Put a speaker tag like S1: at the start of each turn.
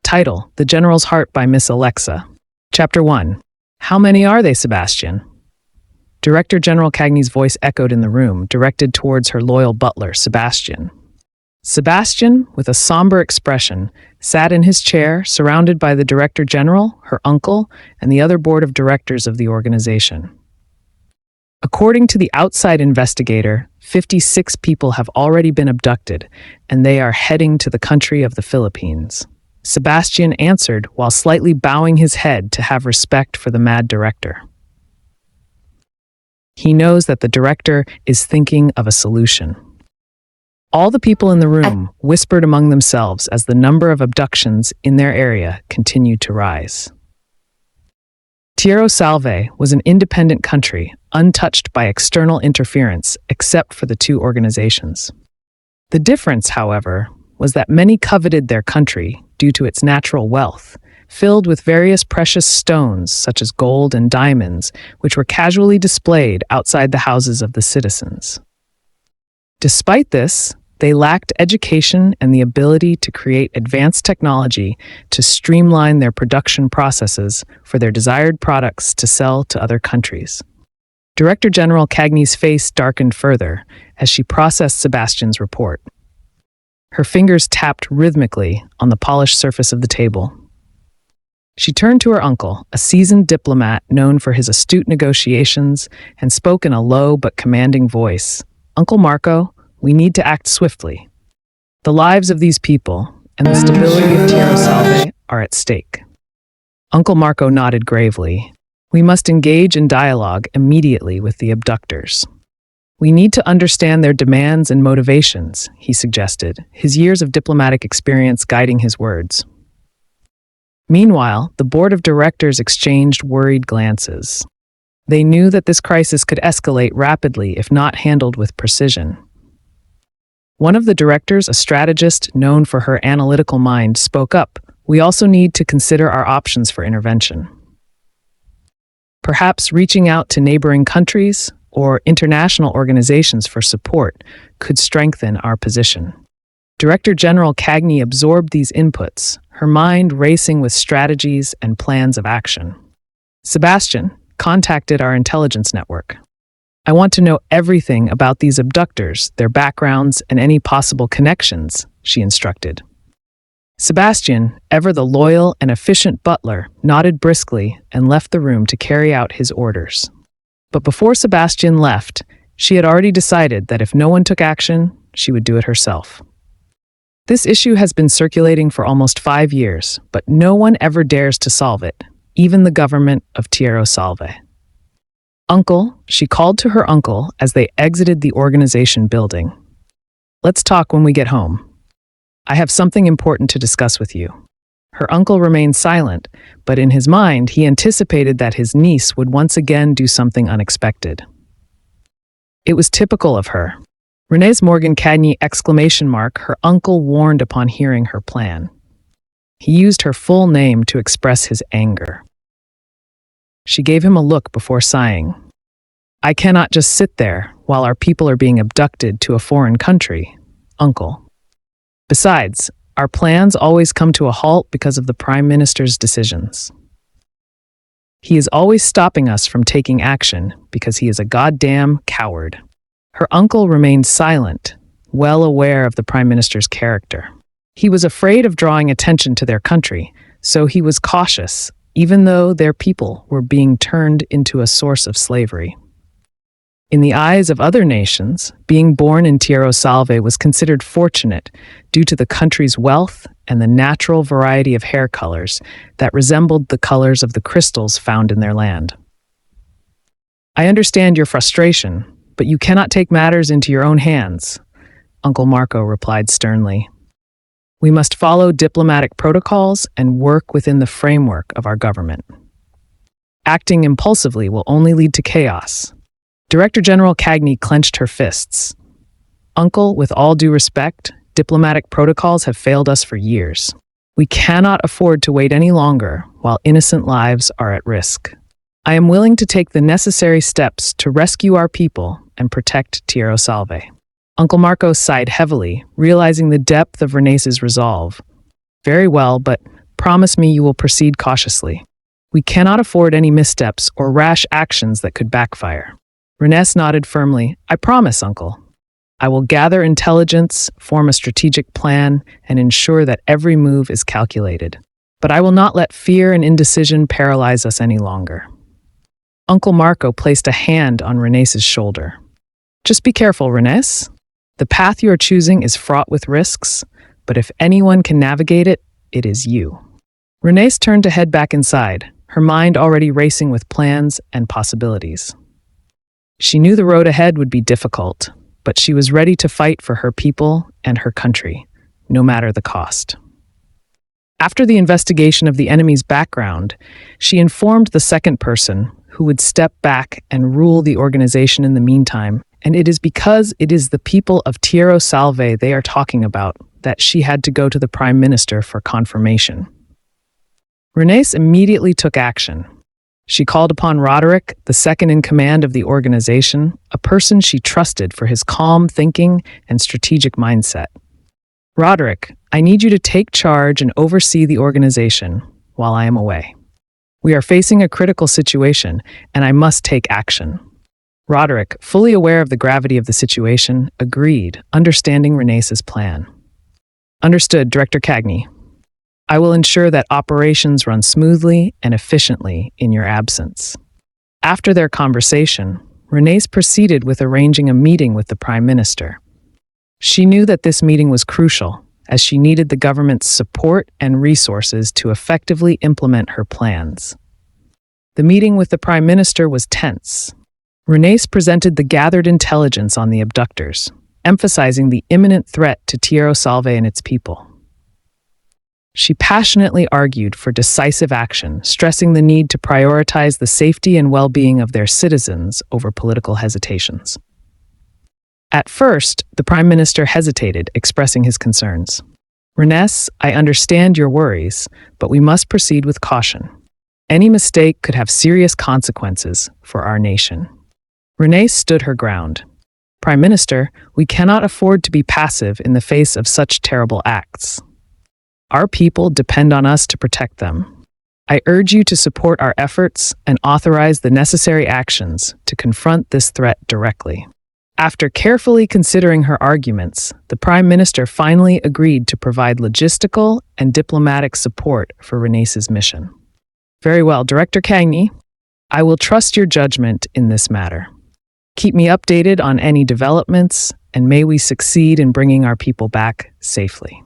S1: Title: The General's Heart by Miss Alexa. Chapter 1. How many are they, Sebastian? Director General Cagney's voice echoed in the room, directed towards her loyal butler, Sebastian. Sebastian, with a somber expression, sat in his chair, surrounded by the Director General, her uncle, and the other board of directors of the organization. According to the outside investigator, 56 people have already been abducted, and they are heading to the country of the Philippines. Sebastian answered while slightly bowing his head to have respect for the mad director. He knows that the director is thinking of a solution. All the people in the room whispered among themselves as the number of abductions in their area continued to rise. Tierra Salve was an independent country, untouched by external interference except for the two organizations. The difference, however, was that many coveted their country due to its natural wealth, filled with various precious stones such as gold and diamonds, which were casually displayed outside the houses of the citizens. Despite this, they lacked education and the ability to create advanced technology to streamline their production processes for their desired products to sell to other countries. Director General Cagney's face darkened further as she processed Sebastian's report. Her fingers tapped rhythmically on the polished surface of the table. She turned to her uncle, a seasoned diplomat known for his astute negotiations, and spoke in a low but commanding voice. "Uncle Marco, we need to act swiftly. The lives of these people and the stability of Tierra Salve are at stake." Uncle Marco nodded gravely. "We must engage in dialogue immediately with the abductors. We need to understand their demands and motivations," he suggested, his years of diplomatic experience guiding his words. Meanwhile, the board of directors exchanged worried glances. They knew that this crisis could escalate rapidly if not handled with precision. One of the directors, a strategist known for her analytical mind, spoke up. "We also need to consider our options for intervention. Perhaps reaching out to neighboring countries or international organizations for support could strengthen our position." Director General Cagney absorbed these inputs, her mind racing with strategies and plans of action. "Sebastian contacted our intelligence network. I want to know everything about these abductors, their backgrounds, and any possible connections," she instructed. Sebastian, ever the loyal and efficient butler, nodded briskly and left the room to carry out his orders. But before Sebastian left, she had already decided that if no one took action, she would do it herself. This issue has been circulating for almost 5 years, but no one ever dares to solve it, even the government of Tierra Salve. "Uncle," she called to her uncle as they exited the organization building. "Let's talk when we get home. I have something important to discuss with you." Her uncle remained silent, but in his mind he anticipated that his niece would once again do something unexpected. It was typical of her. René's Morgan Cagney ! Her uncle warned upon hearing her plan. He used her full name to express his anger. She gave him a look before sighing. "I cannot just sit there while our people are being abducted to a foreign country, Uncle. Besides, our plans always come to a halt because of the Prime Minister's decisions. He is always stopping us from taking action because he is a goddamn coward." Her uncle remained silent, well aware of the Prime Minister's character. He was afraid of drawing attention to their country, so he was cautious, even though their people were being turned into a source of slavery. In the eyes of other nations, being born in Tierra Salve was considered fortunate due to the country's wealth and the natural variety of hair colors that resembled the colors of the crystals found in their land. "I understand your frustration, but you cannot take matters into your own hands," Uncle Marco replied sternly. "We must follow diplomatic protocols and work within the framework of our government. Acting impulsively will only lead to chaos." Director General Cagney clenched her fists. "Uncle, with all due respect, diplomatic protocols have failed us for years. We cannot afford to wait any longer while innocent lives are at risk. I am willing to take the necessary steps to rescue our people and protect Tierra Salve." Uncle Marco sighed heavily, realizing the depth of René's resolve. "Very well, but promise me you will proceed cautiously. We cannot afford any missteps or rash actions that could backfire. Renesse nodded firmly. I promise, uncle. I will gather intelligence, form a strategic plan, and ensure that every move is calculated. But I will not let fear and indecision paralyze us any longer. Uncle Marco placed a hand on Renes's shoulder. Just be careful, Renesse. The path you are choosing is fraught with risks, but if anyone can navigate it, it is you. Renesse turned to head back inside, her mind already racing with plans and possibilities. She knew the road ahead would be difficult, but she was ready to fight for her people and her country, no matter the cost. After the investigation of the enemy's background, she informed the second person, who would step back and rule the organization in the meantime, and it is because it is the people of Tierra Salve they are talking about that she had to go to the Prime Minister for confirmation. Renesse immediately took action. She called upon Roderick, the second in command of the organization, a person she trusted for his calm thinking and strategic mindset. Roderick, I need you to take charge and oversee the organization while I am away. We are facing a critical situation, and I must take action. Roderick, fully aware of the gravity of the situation, agreed, understanding Renes's plan. Understood, Director Cagney. I will ensure that operations run smoothly and efficiently in your absence. After their conversation, Renesse proceeded with arranging a meeting with the Prime Minister. She knew that this meeting was crucial, as she needed the government's support and resources to effectively implement her plans. The meeting with the Prime Minister was tense. Renesse presented the gathered intelligence on the abductors, emphasizing the imminent threat to Tierra Salve and its people. She passionately argued for decisive action, stressing the need to prioritize the safety and well-being of their citizens over political hesitations. At first, the Prime Minister hesitated, expressing his concerns. Renesse, I understand your worries, but we must proceed with caution. Any mistake could have serious consequences for our nation. Renesse stood her ground. Prime Minister, we cannot afford to be passive in the face of such terrible acts. Our people depend on us to protect them. I urge you to support our efforts and authorize the necessary actions to confront this threat directly. After carefully considering her arguments, the Prime Minister finally agreed to provide logistical and diplomatic support for Renes's mission. Very well, Director Cagney. I will trust your judgment in this matter. Keep me updated on any developments, and may we succeed in bringing our people back safely.